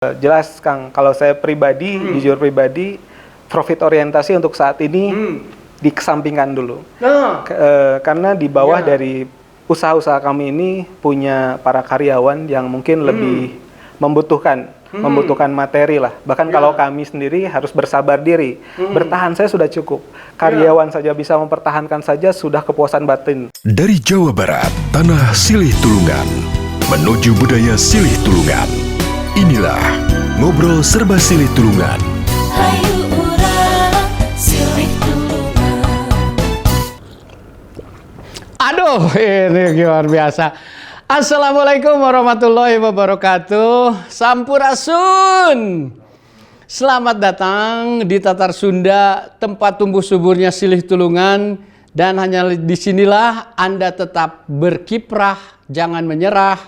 Jelas Kang, kalau saya pribadi, jujur pribadi, profit orientasi untuk saat ini dikesampingkan dulu. Karena di bawah dari usaha-usaha kami ini punya para karyawan yang mungkin lebih membutuhkan materi lah. Bahkan kalau kami sendiri harus bersabar diri. Bertahan saya sudah cukup. Karyawan saja bisa mempertahankan saja sudah kepuasan batin. Dari Jawa Barat, tanah Silih Tulungan, menuju budaya Silih Tulungan. Inilah Ngobrol Serba Silih Tulungan. Hayu urang Silih Tulungan. Aduh, ini luar biasa. Assalamualaikum warahmatullahi wabarakatuh. Sampurasun. Selamat datang di Tatar Sunda, tempat tumbuh suburnya Silih Tulungan. Dan hanya disinilah Anda tetap berkiprah, jangan menyerah.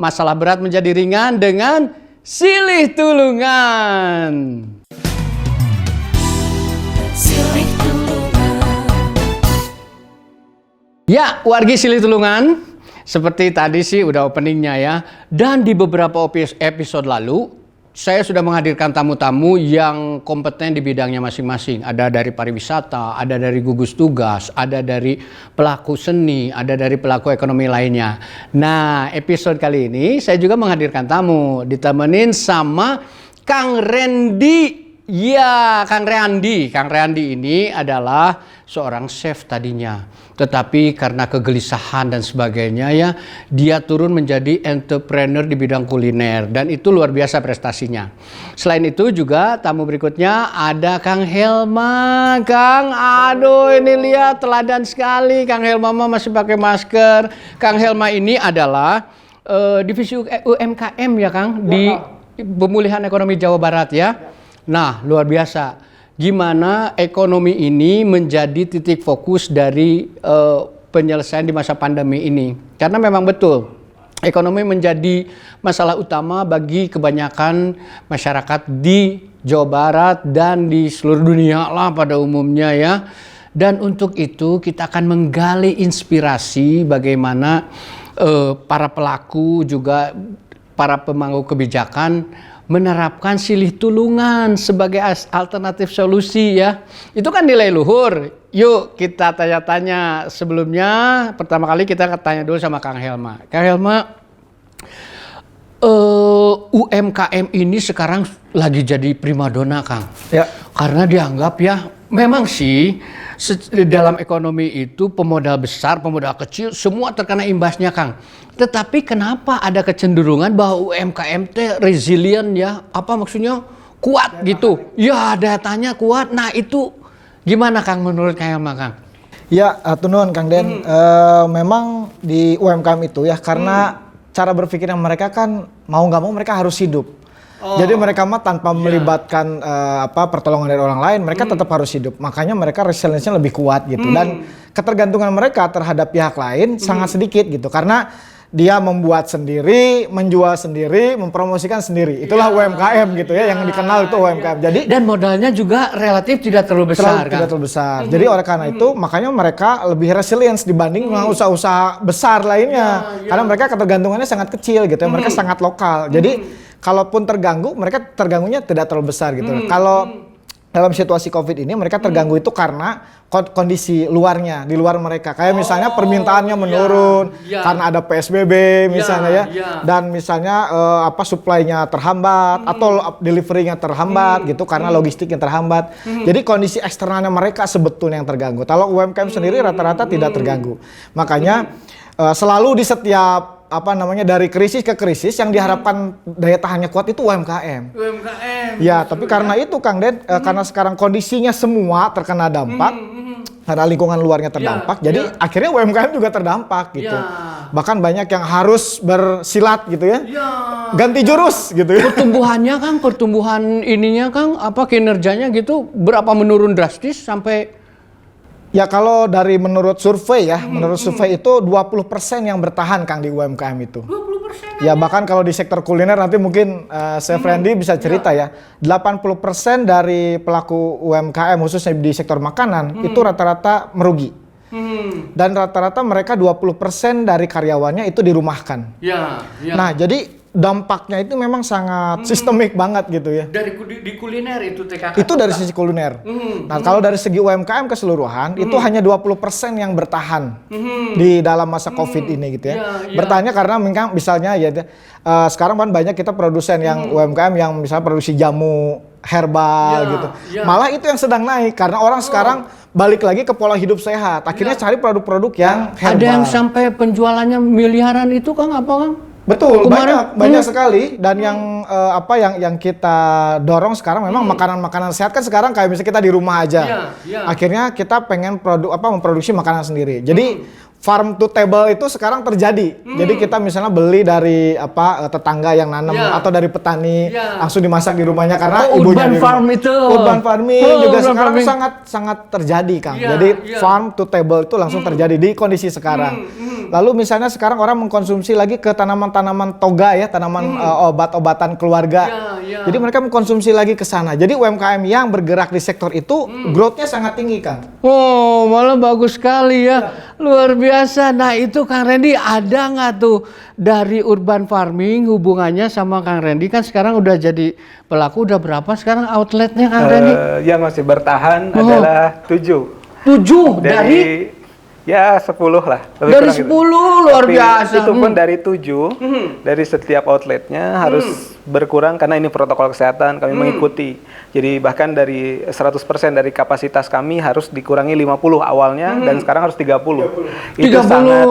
Masalah berat menjadi ringan dengan Silih Tulungan. Silih Tulungan. Ya, wargi Silih Tulungan, seperti tadi sih udah openingnya ya. Dan di beberapa episode lalu, saya sudah menghadirkan tamu-tamu yang kompeten di bidangnya masing-masing. Ada dari pariwisata, ada dari gugus tugas, ada dari pelaku seni, ada dari pelaku ekonomi lainnya. Nah, episode kali ini saya juga menghadirkan tamu, ditemenin sama Kang Randy. Ya, Kang Randy. Kang Randy ini adalah seorang chef tadinya. Tetapi karena kegelisahan dan sebagainya ya, dia turun menjadi entrepreneur di bidang kuliner. Dan itu luar biasa prestasinya. Selain itu juga tamu berikutnya ada Kang Helma. Kang, aduh ini lihat teladan sekali. Kang Helma masih pakai masker. Kang Helma ini adalah divisi UMKM ya Kang, di pemulihan ekonomi Jawa Barat ya. Nah, luar biasa. Gimana ekonomi ini menjadi titik fokus dari penyelesaian di masa pandemi ini. Karena memang betul, ekonomi menjadi masalah utama bagi kebanyakan masyarakat di Jawa Barat dan di seluruh dunia lah pada umumnya ya. Dan untuk itu kita akan menggali inspirasi bagaimana para pelaku juga para pemangku kebijakan menerapkan silih tulungan sebagai alternatif solusi ya. Itu kan nilai luhur. Yuk kita tanya-tanya sebelumnya. Pertama kali kita tanya dulu sama Kang Helma. Kang Helma, UMKM ini sekarang lagi jadi primadona Kang. Ya. Karena dianggap ya, memang sih dalam ekonomi itu pemodal besar, pemodal kecil, semua terkena imbasnya Kang. Tetapi kenapa ada kecenderungan bahwa UMKM resilient ya? Apa maksudnya? Kuat gitu. Ya datanya kuat. Nah itu gimana Kang menurut Kang Helma Kang? Ya, atunun Kang Den. Memang di UMKM itu ya karena cara berpikirnya mereka kan mau nggak mau mereka harus hidup. Jadi mereka mah tanpa melibatkan pertolongan dari orang lain, mereka tetap harus hidup. Makanya mereka resilience-nya lebih kuat gitu. Dan ketergantungan mereka terhadap pihak lain sangat sedikit gitu. Karena dia membuat sendiri, menjual sendiri, mempromosikan sendiri. Itulah UMKM gitu ya, yang dikenal itu UMKM. Jadi dan modalnya juga relatif tidak terlalu besar kan? Tidak terlalu besar. Jadi oleh karena itu makanya mereka lebih resilience dibanding usaha-usaha besar lainnya. Karena mereka ketergantungannya sangat kecil gitu ya, mereka sangat lokal. Jadi kalaupun terganggu, mereka terganggunya tidak terlalu besar gitu. Kalau dalam situasi COVID ini mereka terganggu itu karena kondisi luarnya, di luar mereka. Kayak misalnya permintaannya menurun karena ada PSBB misalnya ya. Dan misalnya supply-nya terhambat atau delivery-nya terhambat gitu karena logistiknya terhambat. Jadi kondisi eksternalnya mereka sebetulnya yang terganggu. Kalau UMKM sendiri rata-rata tidak terganggu. Makanya selalu di setiap dari krisis ke krisis yang diharapkan daya tahannya kuat itu UMKM. Ya, tapi karena itu Kang Den, karena sekarang kondisinya semua terkena dampak, karena lingkungan luarnya terdampak, jadi akhirnya UMKM juga terdampak gitu. Bahkan banyak yang harus bersilat gitu ya, ganti jurus gitu ya. Pertumbuhannya Kang, pertumbuhan ininya Kang, kinerjanya gitu, berapa menurun drastis sampai? Ya kalau dari menurut survei ya, menurut survei itu 20% yang bertahan Kang di UMKM itu. 20%? Ya bahkan kalau di sektor kuliner nanti mungkin Chef Randy bisa cerita ya. 80% dari pelaku UMKM khususnya di sektor makanan itu rata-rata merugi. Dan rata-rata mereka 20% dari karyawannya itu dirumahkan. Nah jadi dampaknya itu memang sangat sistemik banget gitu ya. Dari di kuliner itu TKK. Itu dari sisi kuliner. Nah, kalau dari segi UMKM keseluruhan itu hanya 20% yang bertahan di dalam masa Covid ini gitu ya. Bertahannya karena misalnya ya sekarang kan banyak kita produsen yang UMKM yang misalnya produksi jamu herbal gitu. Malah itu yang sedang naik karena orang sekarang balik lagi ke pola hidup sehat. Akhirnya cari produk-produk yang herbal. Ada yang sampai penjualannya miliaran itu Kang apa Kang? Betul, banyak sekali dan yang yang kita dorong sekarang memang makanan-makanan sehat kan sekarang kayak misalnya kita di rumah aja. Akhirnya kita pengen memproduksi makanan sendiri. Jadi farm to table itu sekarang terjadi. Jadi kita misalnya beli dari tetangga yang nanam atau dari petani langsung dimasak di rumahnya karena ibunya di rumah. Farm itu. Urban farming juga sekarang sangat terjadi, Kang. Jadi farm to table itu langsung terjadi di kondisi sekarang. Lalu misalnya sekarang orang mengkonsumsi lagi ke tanaman-tanaman toga ya, tanaman obat-obatan keluarga. Jadi mereka mengkonsumsi lagi ke sana. Jadi UMKM yang bergerak di sektor itu growth-nya sangat tinggi, Kang. Oh, malah bagus sekali ya. Luar biasa. Nah, itu Kang Randy ada nggak tuh dari urban farming hubungannya sama Kang Randy? Kan sekarang udah jadi pelaku, udah berapa sekarang outletnya Kang Randy? Yang masih bertahan adalah 7. 7 dari ya 10 lah. Dari 10 luar biasa. Itu pun dari 7, dari setiap outletnya harus berkurang karena ini protokol kesehatan kami mengikuti. Jadi bahkan dari 100% dari kapasitas kami harus dikurangi 50 awalnya dan sekarang harus 30. Itu 30. sangat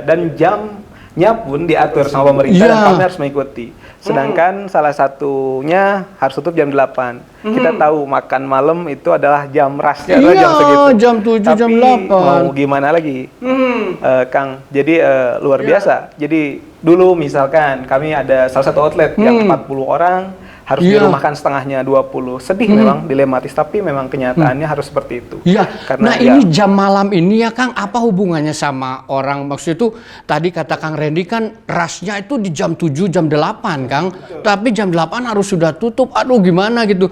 dan jamnya pun diatur sama pemerintah dan kami harus mengikuti. Sedangkan salah satunya harus tutup jam 8. Kita tahu makan malam itu adalah jam rushnya adalah jam segitu. Jam 7, tapi jam 8. Mau gimana lagi, Kang? Jadi luar biasa. Jadi dulu misalkan kami ada salah satu outlet yang 40 orang harus dirumahkan setengahnya 20. Sedih memang, dilematis, tapi memang kenyataannya harus seperti itu. Iya. Karena nah ini jam malam ini ya Kang, apa hubungannya sama orang? Maksud itu tadi kata Kang Randy kan rushnya itu di jam 7, jam 8 Kang. Tapi jam 8 harus sudah tutup. Aduh gimana gitu.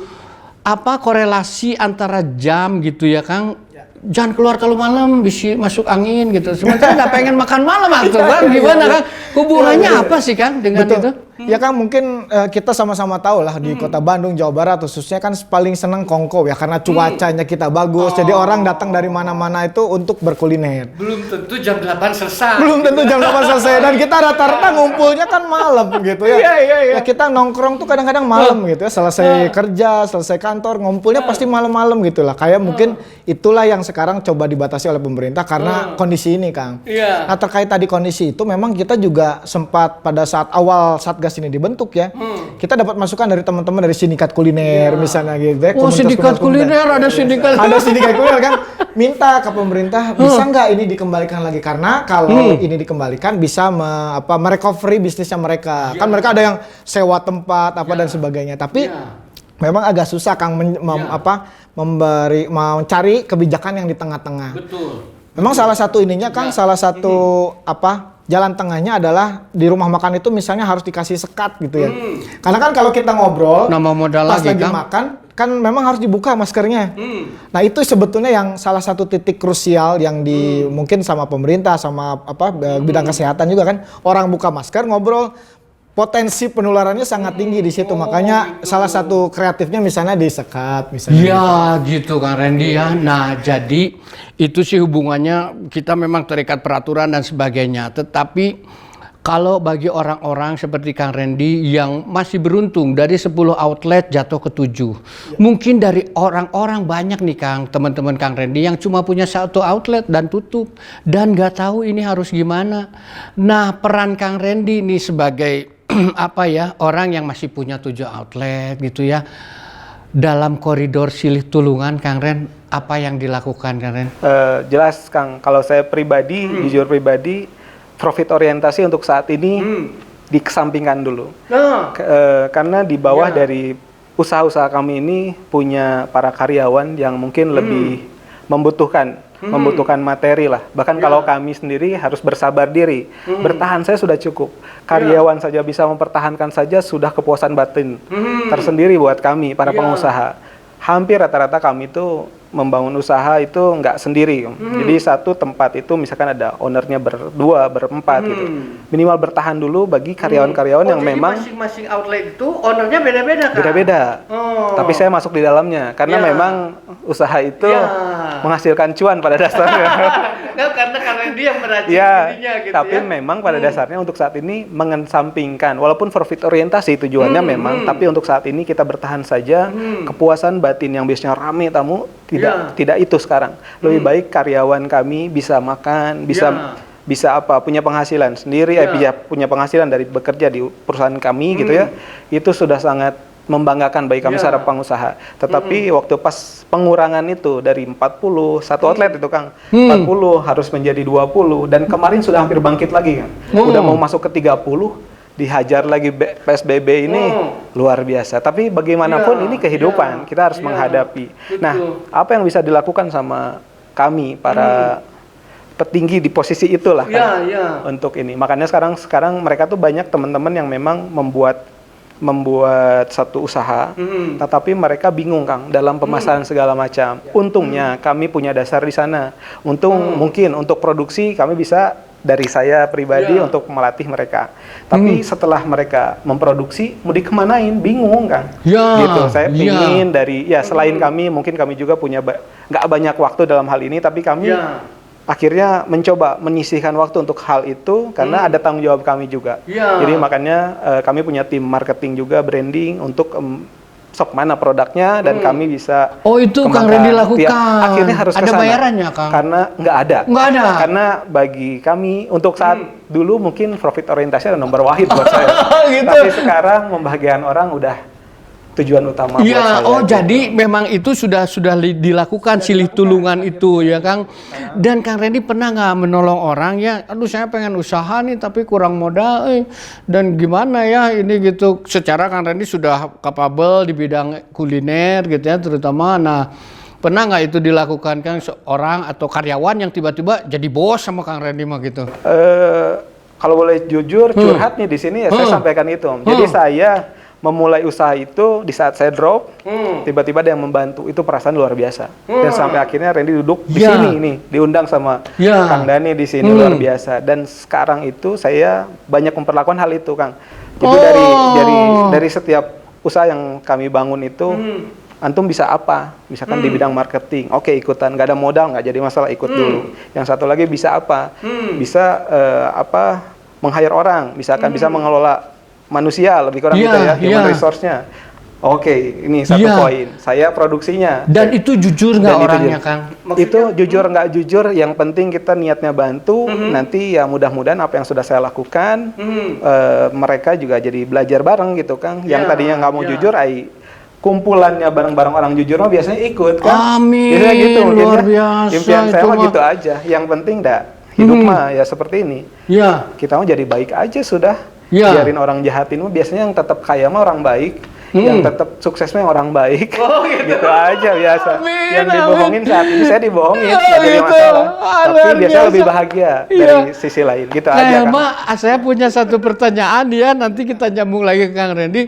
Apa korelasi antara jam gitu ya Kang? Jangan keluar kalau malam bisa masuk angin gitu. Sementara nggak pengen makan malam atau Kang gimana Kang? Hubungannya apa sih Kang dengan itu? Ya Kang, mungkin kita sama-sama tahu lah di Kota Bandung, Jawa Barat khususnya kan paling seneng kongko ya karena cuacanya kita bagus. Jadi orang datang dari mana-mana itu untuk berkuliner. Belum tentu jam 8 selesai. Belum tentu jam 8 selesai dan kita rata-rata ngumpulnya kan malam gitu ya. Ya kita nongkrong tuh kadang-kadang malam gitu ya. Selesai kerja, selesai kantor, ngumpulnya pasti malam-malam gitu lah. Kayak mungkin itulah yang sekarang coba dibatasi oleh pemerintah karena kondisi ini, Kang. Nah, terkait tadi kondisi itu memang kita juga sempat pada saat awal Satgas ini dibentuk ya. Kita dapat masukan dari teman-teman dari sindikat kuliner misalnya gitu ya. Oh, sindikat kuliner, ada sindikat. Ada sindikat kuliner kan minta ke pemerintah bisa nggak ini dikembalikan lagi karena kalau ini dikembalikan bisa merecovery bisnisnya mereka. Kan mereka ada yang sewa tempat dan sebagainya. Tapi memang agak susah Kang mencari kebijakan yang di tengah-tengah. Betul. Memang salah satu ininya Kang, salah satu jalan tengahnya adalah di rumah makan itu misalnya harus dikasih sekat gitu ya. Karena kan kalau kita ngobrol nambah modal pas lagi lagi makan kan memang harus dibuka maskernya. Nah, itu sebetulnya yang salah satu titik krusial yang mungkin sama pemerintah sama bidang kesehatan juga kan. Orang buka masker ngobrol potensi penularannya sangat tinggi di situ. Makanya salah satu kreatifnya misalnya disekat misalnya. Ya gitu Kang Randy ya. Nah jadi itu sih hubungannya kita memang terikat peraturan dan sebagainya. Tetapi kalau bagi orang-orang seperti Kang Randy yang masih beruntung dari 10 outlet jatuh ke 7. Mungkin dari orang-orang banyak nih Kang, teman-teman Kang Randy yang cuma punya 1 outlet dan tutup. Dan nggak tahu ini harus gimana. Nah peran Kang Randy nih sebagai orang yang masih punya 7 outlet gitu ya. Dalam koridor Silih Tulungan Kang Ren, apa yang dilakukan Kang Ren? Jelas Kang, kalau saya pribadi, jujur pribadi, profit orientasi untuk saat ini dikesampingkan dulu. Karena di bawah dari usaha-usaha kami ini punya para karyawan yang mungkin lebih membutuhkan materi lah. Bahkan kalau kami sendiri harus bersabar diri. Bertahan saya sudah cukup. Karyawan saja bisa mempertahankan saja sudah kepuasan batin tersendiri buat kami para pengusaha. Hampir rata-rata kami itu membangun usaha itu nggak sendiri. Jadi satu tempat itu misalkan ada ownernya berdua, berempat gitu. Minimal bertahan dulu bagi karyawan-karyawan yang jadi memang masing-masing outlet itu ownernya beda-beda kan? beda-beda. Oh. Tapi saya masuk di dalamnya karena Ya. memang usaha itu Ya. menghasilkan cuan pada dasarnya. karena dia yang meracik Ya, dirinya gitu tapi ya. memang pada dasarnya untuk saat ini mengesampingkan, walaupun profit orientasi tujuannya memang, tapi untuk saat ini kita bertahan saja. Kepuasan batin yang biasanya rame tamu tidak itu sekarang. Lebih baik karyawan kami bisa makan, bisa punya penghasilan sendiri, punya penghasilan dari bekerja di perusahaan kami gitu ya. Itu sudah sangat membanggakan bagi kami secara pengusaha. Tetapi waktu pas pengurangan itu dari 40 satu outlet itu Kang, 40 harus menjadi 20 dan kemarin sudah hampir bangkit lagi kan. Udah mau masuk ke 30, dihajar lagi PSBB ini luar biasa. Tapi bagaimanapun ini kehidupan, kita harus menghadapi. Nah, apa yang bisa dilakukan sama kami para petinggi di posisi itulah kan, untuk ini. Makanya sekarang mereka tuh banyak teman-teman yang memang membuat satu usaha, tetapi mereka bingung Kang dalam pemasaran segala macam. Untungnya kami punya dasar di sana. Mungkin untuk produksi kami bisa dari saya pribadi untuk melatih mereka. Tapi setelah mereka memproduksi, mau dikemanain? Bingung Kang. Gitu. Saya ingin selain kami, mungkin kami juga punya nggak banyak waktu dalam hal ini, tapi kami akhirnya mencoba menyisihkan waktu untuk hal itu karena ada tanggung jawab kami juga. Jadi makanya kami punya tim marketing juga, branding untuk sok mana produknya dan kami bisa itu Kang Randy lakukan. Akhirnya harus ada kesana. bayarannya Kang? Karena nggak ada. Karena bagi kami untuk saat dulu mungkin profit orientasi ada nomor wahid buat saya. Gitu. Tapi sekarang membahagiakan orang udah tujuan utama buat saya. Jadi memang itu sudah dilakukan silih tulungan itu ya Kang. Dan Kang Randy pernah nggak menolong orang ya, aduh saya pengen usaha nih tapi kurang modal dan gimana ya ini gitu. Secara Kang Randy sudah capable di bidang kuliner gitu ya terutama. Nah, pernah nggak itu dilakukan Kang seorang atau karyawan yang tiba-tiba jadi bos sama Kang Randy mah gitu? Kalau boleh jujur curhat nih di sini ya saya sampaikan itu. Jadi saya memulai usaha itu di saat saya drop, tiba-tiba ada yang membantu, itu perasaan luar biasa. Dan sampai akhirnya Randy duduk di sini nih, diundang sama Kang Dani di sini luar biasa. Dan sekarang itu saya banyak memperlakukan hal itu, Kang. Jadi dari setiap usaha yang kami bangun itu, antum bisa apa? Misalkan di bidang marketing, oke ikutan, nggak ada modal, nggak jadi masalah, ikut dulu. Yang satu lagi bisa apa? Bisa meng-hire orang, misalkan bisa mengelola manusia lebih kurang gitu ya, human resource-nya. Oke, ini satu poin. Saya produksinya. Dan itu jujur nggak orangnya, Kang? Itu jujur nggak jujur, yang penting kita niatnya bantu. Nanti ya mudah-mudahan apa yang sudah saya lakukan, mereka juga jadi belajar bareng gitu, Kang. Yang tadinya nggak mau jujur, kumpulannya bareng-bareng orang jujur mah biasanya ikut, kan? Amin. Biasanya gitu. Luar biasa. Impian saya mah gitu aja. Yang penting hidup mah ya seperti ini. Kita mah jadi baik aja sudah. Biarin orang jahatin mah biasanya yang tetap kaya mah orang baik, yang tetap suksesnya orang baik. Gitu aja biasa. Yang dibohongin saat ini saya dibohongin, nggak jadi masalah. Tapi biasanya lebih bahagia dari sisi lain. Gitu aja, Kang. Saya punya satu pertanyaan ya, nanti kita nyambung lagi ke Kang Randy.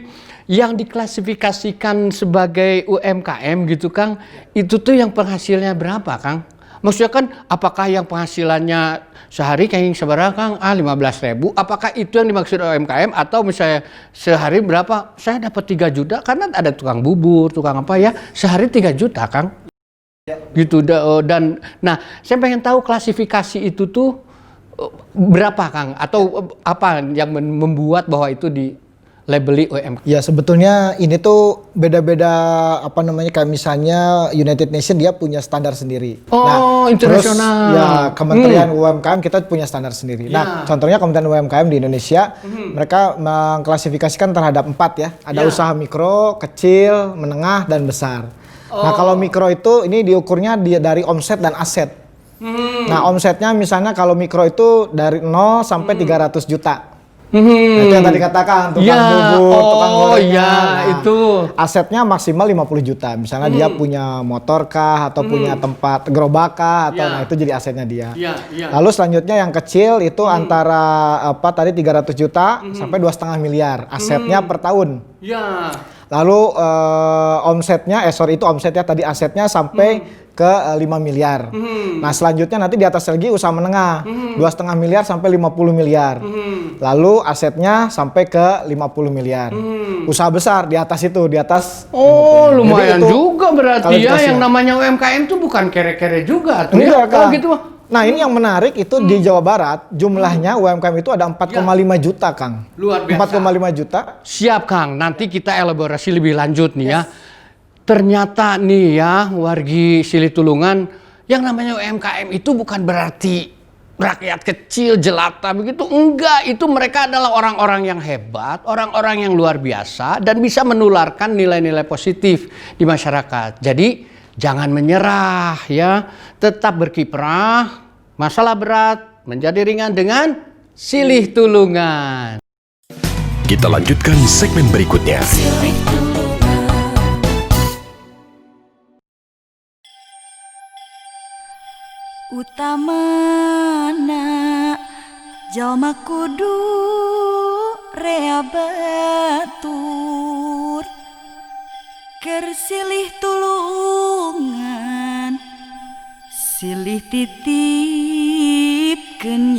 Yang diklasifikasikan sebagai UMKM gitu Kang, itu tuh yang penghasilnya berapa Kang? Maksudnya kan apakah yang penghasilannya sehari kayak seberapa Kang? 15.000. Apakah itu yang dimaksud UMKM atau misalnya sehari berapa? Saya dapat 3 juta karena ada tukang bubur, tukang apa ya, sehari 3 juta Kang. Gitu dan nah, saya pengen tahu klasifikasi itu tuh berapa Kang atau apa yang membuat bahwa itu di labeli UMKM? Ya sebetulnya ini tuh beda-beda kayak misalnya United Nations dia punya standar sendiri. Internasional. Terus ya Kementerian UMKM kita punya standar sendiri. Nah contohnya Kementerian UMKM di Indonesia mereka mengklasifikasikan terhadap 4 ya. Ada usaha mikro, kecil, menengah dan besar. Nah kalau mikro itu ini diukurnya dari omset dan aset. Nah omsetnya misalnya kalau mikro itu dari 0 sampai 300 juta. Nah, itu yang tadi katakan tukang bubur, tukang gorengnya. Itu asetnya maksimal 50 juta. Misalnya dia punya motor kah atau punya tempat gerobak kah atau nah itu jadi asetnya dia. Lalu selanjutnya yang kecil itu antara tadi 300 juta sampai 2,5 miliar asetnya per tahun. Lalu omsetnya tadi asetnya sampai ke 5 miliar. Nah selanjutnya nanti di atas lagi usaha menengah 2,5 miliar sampai 50 miliar. Lalu asetnya sampai ke 50 miliar. Usaha besar di atas itu, di atas. Oh lumayan Jadi itu juga berarti ya, kualifikasinya. yang namanya UMKM tuh bukan kere-kere juga tuh Enggak, ya. Kalau Kang. gitu mah. Nah ini yang menarik itu di Jawa Barat jumlahnya UMKM itu ada 4,5 juta, Kang. Luar biasa. 4,5 juta. Siap Kang, nanti kita elaborasi lebih lanjut nih ya. Ternyata nih ya wargi Sili Tulungan, yang namanya UMKM itu bukan berarti rakyat kecil jelata begitu. Enggak, itu mereka adalah orang-orang yang hebat, orang-orang yang luar biasa dan bisa menularkan nilai-nilai positif di masyarakat. Jadi jangan menyerah ya, tetap berkiprah. Masalah berat menjadi ringan dengan Silih Tulungan. Kita lanjutkan segmen berikutnya. Silih Tulungan. Utamana jalma kudu rea batur keur silih tulungan silih titipkeun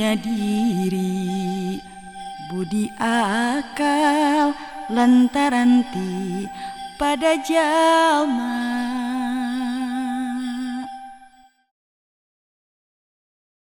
nya diri budi akal lantaran ti pada jalma